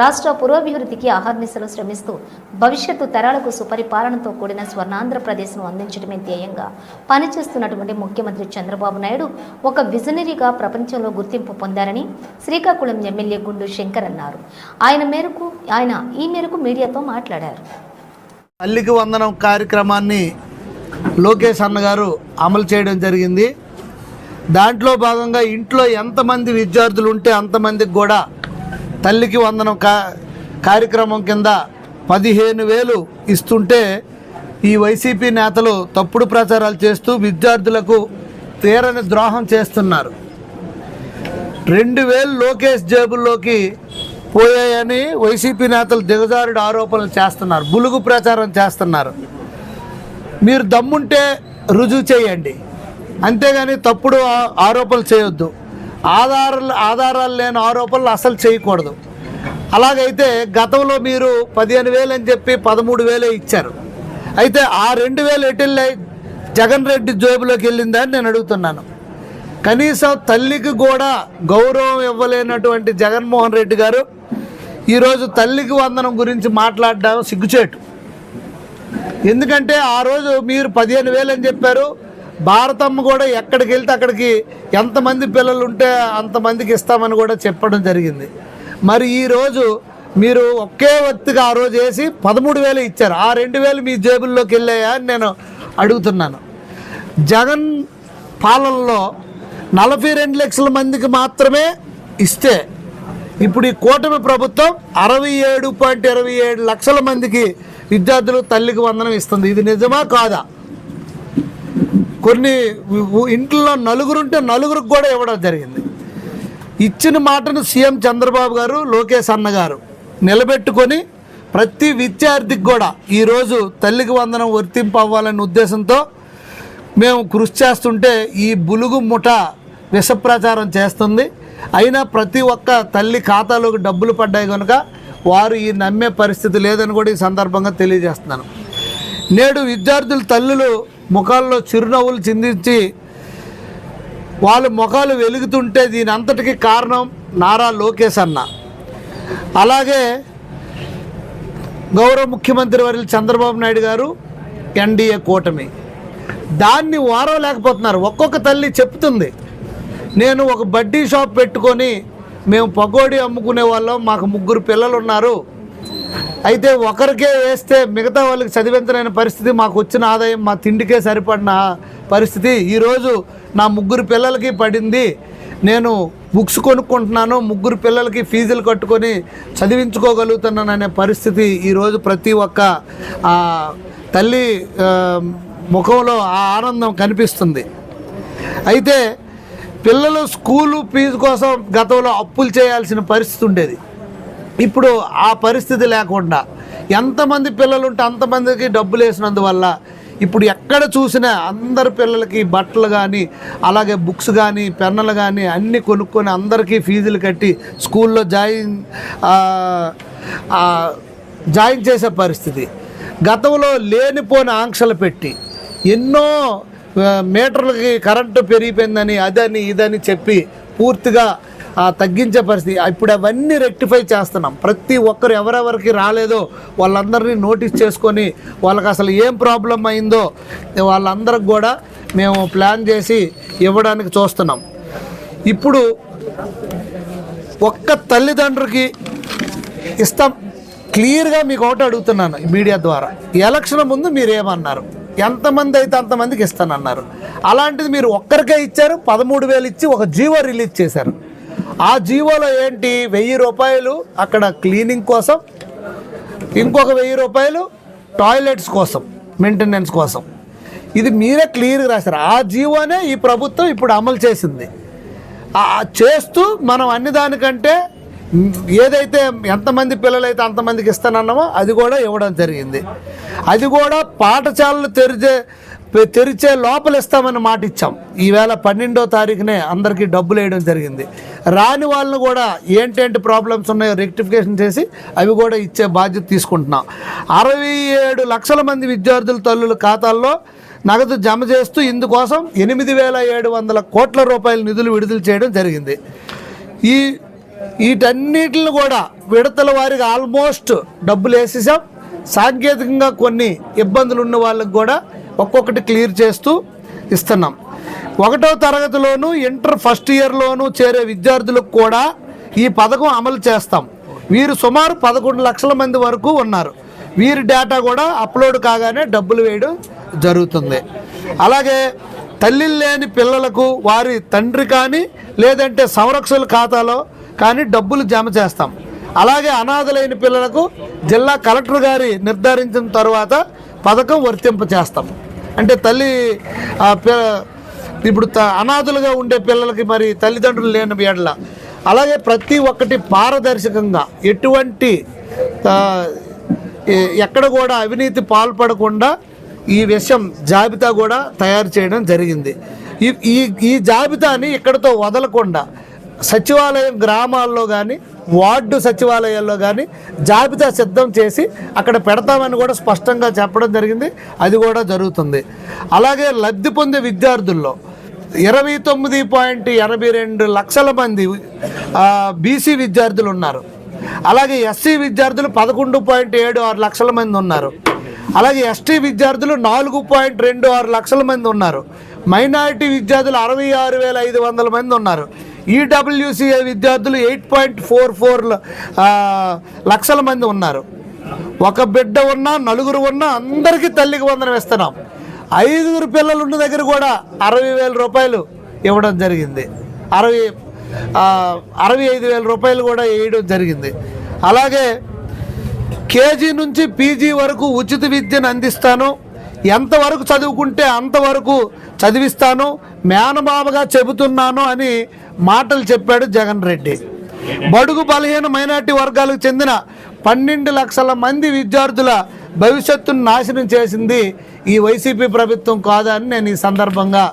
రాష్ట్ర పురోభివృద్ధికి అహర్నిశలు శ్రమిస్తూ భవిష్యత్తు తరాలకు సుపరిపాలనతో కూడిన స్వర్ణాంధ్రప్రదేశ్ను అందించడమే ధ్యేయంగా పనిచేస్తున్నటువంటి ముఖ్యమంత్రి చంద్రబాబు నాయుడు ఒక విజనరీగా ప్రపంచంలో గుర్తింపు పొందారని శ్రీకాకుళం ఎమ్మెల్యే గుండు శంకర్ అన్నారు. ఆయన ఈ మేరకు మీడియాతో మాట్లాడారు. తల్లికి వందనం కార్యక్రమాన్ని లోకేష్ అన్నగారు అమలు చేయడం జరిగింది. దాంట్లో భాగంగా ఇంట్లో ఎంతమంది విద్యార్థులు ఉంటే అంతమందికి కూడా తల్లికి వందనం కార్యక్రమం కింద 15,000 ఇస్తుంటే ఈ వైసీపీ నేతలు తప్పుడు ప్రచారాలు చేస్తూ విద్యార్థులకు తీరని ద్రోహం చేస్తున్నారు. 2,000 లోకేష్ జేబుల్లోకి పోయాయని వైసీపీ నేతలు దిగజారుడు ఆరోపణలు చేస్తున్నారు, బులుగు ప్రచారం చేస్తున్నారు. మీరు దమ్ముంటే రుజువు చేయండి, అంతేగాని తప్పుడు ఆరోపణలు చేయొద్దు. ఆధారాలు లేని ఆరోపణలు అసలు చేయకూడదు. అలాగైతే గతంలో మీరు 15,000 అని చెప్పి 13,000 ఇచ్చారు. అయితే ఆ 2,000 ఎటుళ్ళాయి? జగన్ రెడ్డి జేబులోకి వెళ్ళిందని నేను అడుగుతున్నాను. కనీసం తల్లికి కూడా గౌరవం ఇవ్వలేనటువంటి జగన్మోహన్ రెడ్డి గారు ఈరోజు తల్లికి వందనం గురించి మాట్లాడడం సిగ్గుచేటు. ఎందుకంటే ఆ రోజు మీరు 15,000 అని చెప్పారు. భారతమ్మ కూడా ఎక్కడికి వెళ్తే అక్కడికి ఎంతమంది పిల్లలు ఉంటే అంతమందికి ఇస్తామని కూడా చెప్పడం జరిగింది. మరి ఈరోజు మీరు ఒకే వ్యక్తిగా ఆ రోజు వేసి 13,000 ఇచ్చారు. ఆ 2,000 మీ జేబుల్లోకి వెళ్ళాయా అని నేను అడుగుతున్నాను. జగన్ పాలనలో 42 లక్షల మందికి మాత్రమే ఇస్తే ఇప్పుడు ఈ కూటమి ప్రభుత్వం 67.27 లక్షల మందికి విద్యార్థులు తల్లికి వందనం ఇస్తుంది. ఇది నిజమా కాదా? కొన్ని ఇంట్లో నలుగురుంటే నలుగురికి కూడా ఇవ్వడం జరిగింది. ఇచ్చిన మాటను సీఎం చంద్రబాబు గారు, లోకేష్ అన్నగారు నిలబెట్టుకొని ప్రతి విద్యార్థికి కూడా ఈరోజు తల్లికి వందనం వర్తింపు అవ్వాలనే ఉద్దేశంతో మేము కృషి చేస్తుంటే ఈ బులుగు ముఠ విష ప్రచారం చేస్తుంది. అయినా ప్రతి ఒక్క తల్లి ఖాతాలోకి డబ్బులు పడ్డాయి కనుక వారు ఈ నమ్మే పరిస్థితి లేదని కూడా ఈ సందర్భంగా తెలియజేస్తున్నాను. నేడు విద్యార్థుల తల్లులు ముఖాల్లో చిరునవ్వులు చిందించి వాళ్ళ ముఖాలు వెలుగుతుంటే దీని అంతటికి కారణం నారా లోకేష్ అన్న, అలాగే గౌరవ ముఖ్యమంత్రి వర్యులు చంద్రబాబు నాయుడు గారు, ఎన్డీఏ కూటమి. దాన్ని వారవలేకపోతున్నారు. ఒక్కొక్క తల్లి చెప్తుంది, నేను ఒక బడ్డీ షాప్ పెట్టుకొని మేము పకోడీ అమ్ముకునే వాళ్ళం, మాకు 3 పిల్లలు ఉన్నారు. అయితే ఒకరికే వేస్తే మిగతా వాళ్ళకి చదివించలేని పరిస్థితి, మాకు వచ్చిన ఆదాయం మా తిండికే సరిపడిన పరిస్థితి ఈరోజు నా 3 పిల్లలకి పడింది. నేను బుక్స్ కొనుక్కుంటున్నాను, 3 పిల్లలకి ఫీజులు కట్టుకొని చదివించుకోగలుగుతున్నాను అనే పరిస్థితి ఈరోజు ప్రతి ఒక్క తల్లి ముఖంలో ఆ ఆనందం కనిపిస్తుంది. అయితే పిల్లలు స్కూలు ఫీజు కోసం గతంలో అప్పులు చేయాల్సిన పరిస్థితి ఉండేది. ఇప్పుడు ఆ పరిస్థితి లేకుండా ఎంతమంది పిల్లలు ఉంటే అంతమందికి డబ్బులు వేసినందువల్ల ఇప్పుడు ఎక్కడ చూసినా అందరి పిల్లలకి బట్టలు కానీ అలాగే బుక్స్ కానీ పెన్నులు కానీ అన్నీ కొనుక్కొని అందరికీ ఫీజులు కట్టి స్కూల్లో జాయిన్ చేసే పరిస్థితి. గతంలో లేనిపోని ఆంక్షలు పెట్టి ఎన్నో మీటర్లకి కరెంటు పెరిగిపోయిందని అదని ఇదని చెప్పి పూర్తిగా తగ్గించే పరిస్థితి. ఇప్పుడు అవన్నీ రెక్టిఫై చేస్తున్నాం. ప్రతి ఒక్కరు ఎవరెవరికి రాలేదో వాళ్ళందరినీ నోటీస్ చేసుకొని వాళ్ళకి అసలు ఏం ప్రాబ్లం అయిందో వాళ్ళందరికి కూడా మేము ప్లాన్ చేసి ఇవ్వడానికి చూస్తున్నాం. ఇప్పుడు ఒక్క తల్లిదండ్రులకి ఇస్తాం. క్లియర్గా మీకు ఒకటి అడుగుతున్నాను మీడియా ద్వారా, ఎలక్షన్ ముందు మీరు ఏమన్నారు? ఎంతమంది అయితే అంతమందికి ఇస్తానన్నారు. అలాంటిది మీరు ఒక్కరికే ఇచ్చారు. 13,000 ఇచ్చి ఒక జీవో రిలీజ్ చేశారు. ఆ జీవోలో ఏంటి? 1,000 రూపాయలు అక్కడ క్లీనింగ్ కోసం, ఇంకొక 1,000 రూపాయలు టాయిలెట్స్ కోసం, మెయింటెనెన్స్ కోసం. ఇది మీరే క్లియర్గా రాశారు. ఆ జీవోనే ఈ ప్రభుత్వం ఇప్పుడు అమలు చేసింది. చేస్తూ మనం అన్ని దానికంటే ఏదైతే ఎంతమంది పిల్లలైతే అంతమందికి ఇస్తానన్నామో అది కూడా ఇవ్వడం జరిగింది. అది కూడా పాఠశాలలు తెరిచే లోపల ఇస్తామని మాట ఇచ్చాం. ఈవేళ 12వ తారీఖునే అందరికీ డబ్బులు వేయడం జరిగింది. రాని వాళ్ళని కూడా ఏంటంటే ప్రాబ్లమ్స్ ఉన్నాయో రెక్టిఫికేషన్ చేసి అవి కూడా ఇచ్చే బాధ్యత తీసుకుంటున్నాం. 67 లక్షల మంది విద్యార్థుల తల్లుల ఖాతాల్లో నగదు జమ చేస్తూ ఇందుకోసం 8,700 కోట్ల రూపాయల నిధులు విడుదల చేయడం జరిగింది. ఈ వీటన్నిటిని కూడా విడతల వారికి ఆల్మోస్ట్ డబ్బులు వేసేసాం. సాంకేతికంగా కొన్ని ఇబ్బందులు ఉన్న వాళ్ళకి కూడా ఒక్కొక్కటి క్లియర్ చేస్తూ ఇస్తున్నాం. 1వ తరగతిలోను ఇంటర్ ఫస్ట్ ఇయర్లోనూ చేరే విద్యార్థులకు కూడా ఈ పథకం అమలు చేస్తాం. వీరు సుమారు 11 లక్షల మంది వరకు ఉన్నారు. వీరి డేటా కూడా అప్లోడ్ కాగానే డబ్బులు వేయడం జరుగుతుంది. అలాగే తల్లి లేని పిల్లలకు వారి తండ్రి కానీ లేదంటే సంరక్షణ ఖాతాలో కానీ డబ్బులు జమ చేస్తాం. అలాగే అనాథలైన పిల్లలకు జిల్లా కలెక్టర్ గారి నిర్ధారించిన తర్వాత పథకం వర్తింప చేస్తాం. అంటే తల్లి ఇప్పుడు అనాథలుగా ఉండే పిల్లలకి మరి తల్లిదండ్రులు లేని ఎడల అలాగే ప్రతి ఒక్కటి పారదర్శకంగా ఎటువంటి ఎక్కడ కూడా అవినీతి పాల్పడకుండా ఈ విషయం జాబితా కూడా తయారు చేయడం జరిగింది. ఈ జాబితాని ఇక్కడతో వదలకుండా సచివాలయం గ్రామాల్లో కానీ వార్డు సచివాలయాల్లో కానీ జాబితా సిద్ధం చేసి అక్కడ పెడతామని కూడా స్పష్టంగా చెప్పడం జరిగింది. అది కూడా జరుగుతుంది. అలాగే లబ్ధి పొందే విద్యార్థుల్లో 29.82 లక్షల మంది బీసీ విద్యార్థులు ఉన్నారు. అలాగే ఎస్సీ విద్యార్థులు 11.76 లక్షల మంది ఉన్నారు. అలాగే ఎస్టీ విద్యార్థులు 4.26 లక్షల మంది ఉన్నారు. మైనారిటీ విద్యార్థులు 66,500 మంది ఉన్నారు. ఈడబ్ల్యూసీఏ విద్యార్థులు 8.44 లక్షల మంది ఉన్నారు. ఒక బిడ్డ ఉన్నా నలుగురు ఉన్నా అందరికీ తల్లికి వందనం ఇస్తున్నాం. 5 పిల్లలు ఉన్న దగ్గర కూడా 60,000 రూపాయలు ఇవ్వడం జరిగింది. 65,000 రూపాయలు కూడా వేయడం జరిగింది. అలాగే కేజీ నుంచి పీజీ వరకు ఉచిత విద్యను అందిస్తాను. ఎంతవరకు చదువుకుంటే అంతవరకు చదివిస్తాను, మేనమామగా చెబుతున్నాను అని మాటలు చెప్పాడు జగన్ రెడ్డి. బడుగు బలహీన మైనార్టీ వర్గాలకు చెందిన 12 లక్షల మంది విద్యార్థుల భవిష్యత్తును నాశనం చేసింది ఈ వైసీపీ ప్రభుత్వం కాదా అని నేను ఈ సందర్భంగా